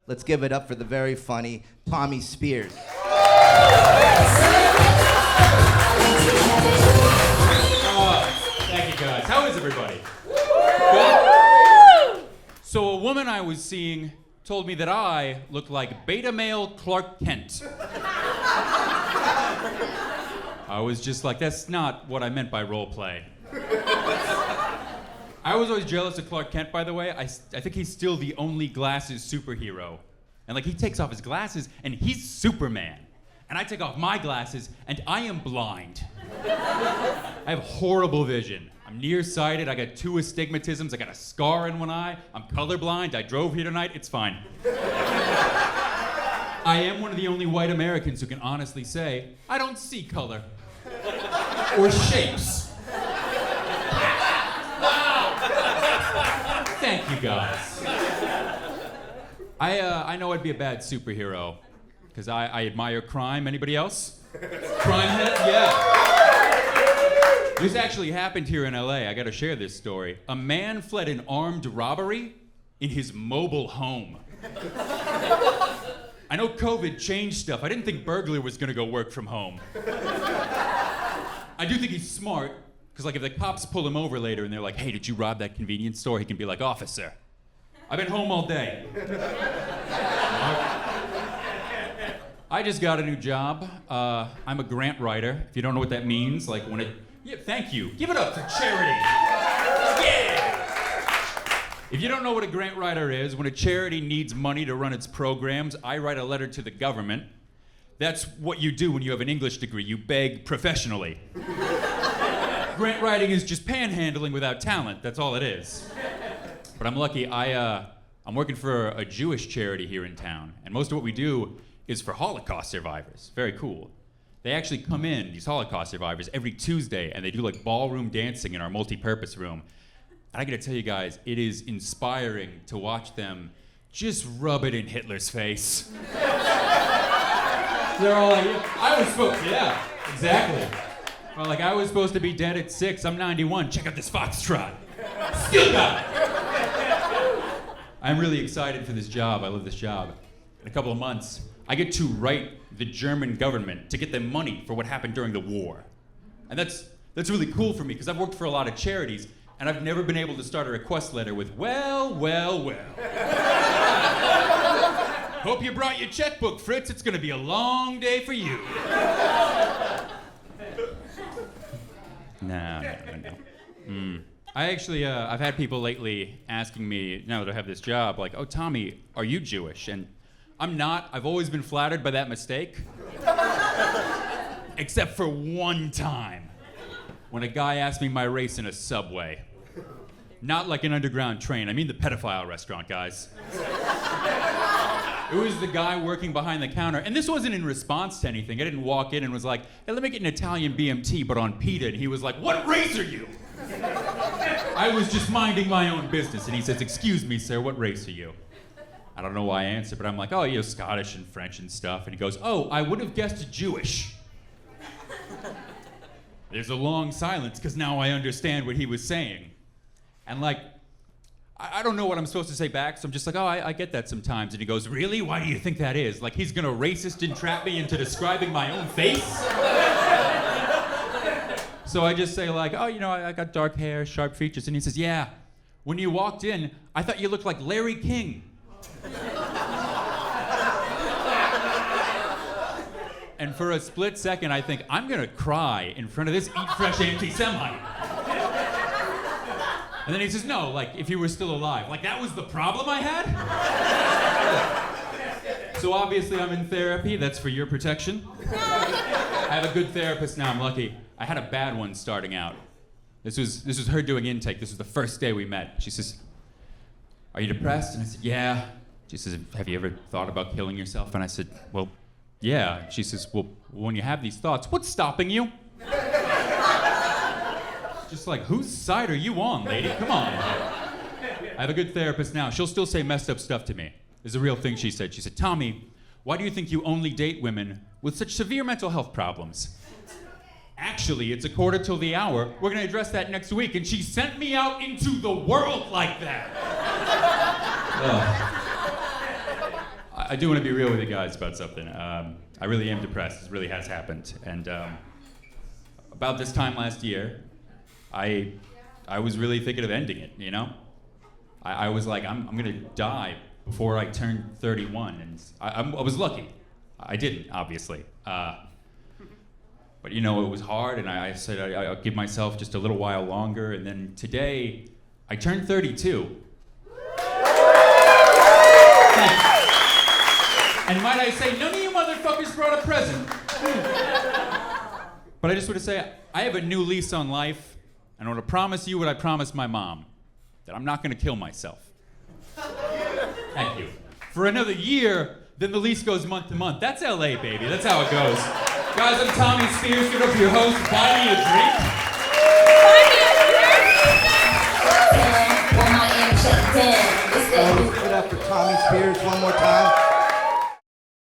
Let's give it up for the very funny Tommy Spears. Thank you guys. How is everybody? Good? So a woman I was seeing told me that I looked like beta male Clark Kent. I was just like, that's not what I meant by role play. I was always jealous of Clark Kent, by the way. I think he's still the only glasses superhero. And like, he takes off his glasses and he's Superman. And I take off my glasses and I am blind. I have horrible vision. I'm nearsighted, I got 2 astigmatisms, I got a scar in one eye, I'm colorblind, I drove here tonight, it's fine. I am one of the only white Americans who can honestly say, I don't see color. Or shapes. Thank you guys. I know I'd be a bad superhero, because I admire crime. Anybody else? Crime head? Yeah. This actually happened here in LA. I gotta share this story. A man fled an armed robbery in his mobile home. I know COVID changed stuff. I didn't think burglar was gonna go work from home. I do think he's smart, because like if the cops pull him over later and they're like, hey, did you rob that convenience store? He can be like, officer, I've been home all day. I just got a new job. I'm a grant writer. If you don't know what that means, like when it... Yeah, thank you. Give it up for charity. Yeah! If you don't know what a grant writer is, when a charity needs money to run its programs, I write a letter to the government. That's what you do when you have an English degree. You beg professionally. Grant writing is just panhandling without talent. That's all it is. But I'm lucky. I'm working for a Jewish charity here in town, and most of what we do is for Holocaust survivors. Very cool. They actually come in, these Holocaust survivors, every Tuesday, and they do like ballroom dancing in our multi-purpose room. And I gotta tell you guys, it is inspiring to watch them just rub it in Hitler's face. They're all like, I was supposed to, yeah, exactly. Well, like, I was supposed to be dead at 6, I'm 91, check out this foxtrot. Still got it. I'm really excited for this job, I love this job. In a couple of months, I get to write the German government to get them money for what happened during the war. And that's really cool for me, because I've worked for a lot of charities, and I've never been able to start a request letter with, well, well, well. Hope you brought your checkbook, Fritz. It's gonna be a long day for you. No. I actually, I've had people lately asking me, now that I have this job, like, oh, Tommy, are you Jewish? And I'm not. I've always been flattered by that mistake. Except for one time, when a guy asked me my race in a subway. Not like an underground train, I mean the pedophile restaurant, guys. It was the guy working behind the counter, and this wasn't in response to anything. I didn't walk in and was like, hey, let me get an Italian BMT, but on pita, and he was like, what race are you? I was just minding my own business, and he says, excuse me, sir, what race are you? I don't know why I answered, but I'm like, oh, you know, Scottish and French and stuff, and he goes, oh, I would have guessed Jewish. There's a long silence, because now I understand what he was saying. And like, I don't know what I'm supposed to say back, so I'm just like, oh, I get that sometimes. And he goes, really? Why do you think that is? Like, he's gonna racist entrap me into describing my own face? So I just say like, oh, you know, I got dark hair, sharp features. And he says, yeah, when you walked in, I thought you looked like Larry King. And for a split second, I think, I'm gonna cry in front of this Eat Fresh anti-Semite. And then he says, no, like, if you were still alive. Like, that was the problem I had? So obviously I'm in therapy, that's for your protection. I have a good therapist now, I'm lucky. I had a bad one starting out. This was her doing intake, this was the first day we met. She says, are you depressed? And I said, yeah. She says, have you ever thought about killing yourself? And I said, well, yeah. She says, well, when you have these thoughts, what's stopping you? Just like, whose side are you on, lady? Come on. I have a good therapist now. She'll still say messed up stuff to me. There's a real thing she said. She said, Tommy, why do you think you only date women with such severe mental health problems? Actually, it's a quarter till the hour. We're gonna address that next week. And she sent me out into the world like that. I do want to be real with you guys about something. I really am depressed. This really has happened. And about this time last year, I was really thinking of ending it, you know? I was like, I'm going to die before I turn 31. And I was lucky. I didn't, obviously. But, you know, it was hard, and I said I'll give myself just a little while longer. And then today, I turned 32. And might I say, none of you motherfuckers brought a present. But I just want to say, I have a new lease on life, and I want to promise you what I promised my mom, that I'm not going to kill myself. Thank you. For another year, then the lease goes month to month. That's LA, baby. That's how it goes. Guys, I'm Tommy Spears. Get up for your host. Buy me a drink. Give it up for Tommy Spears one more time.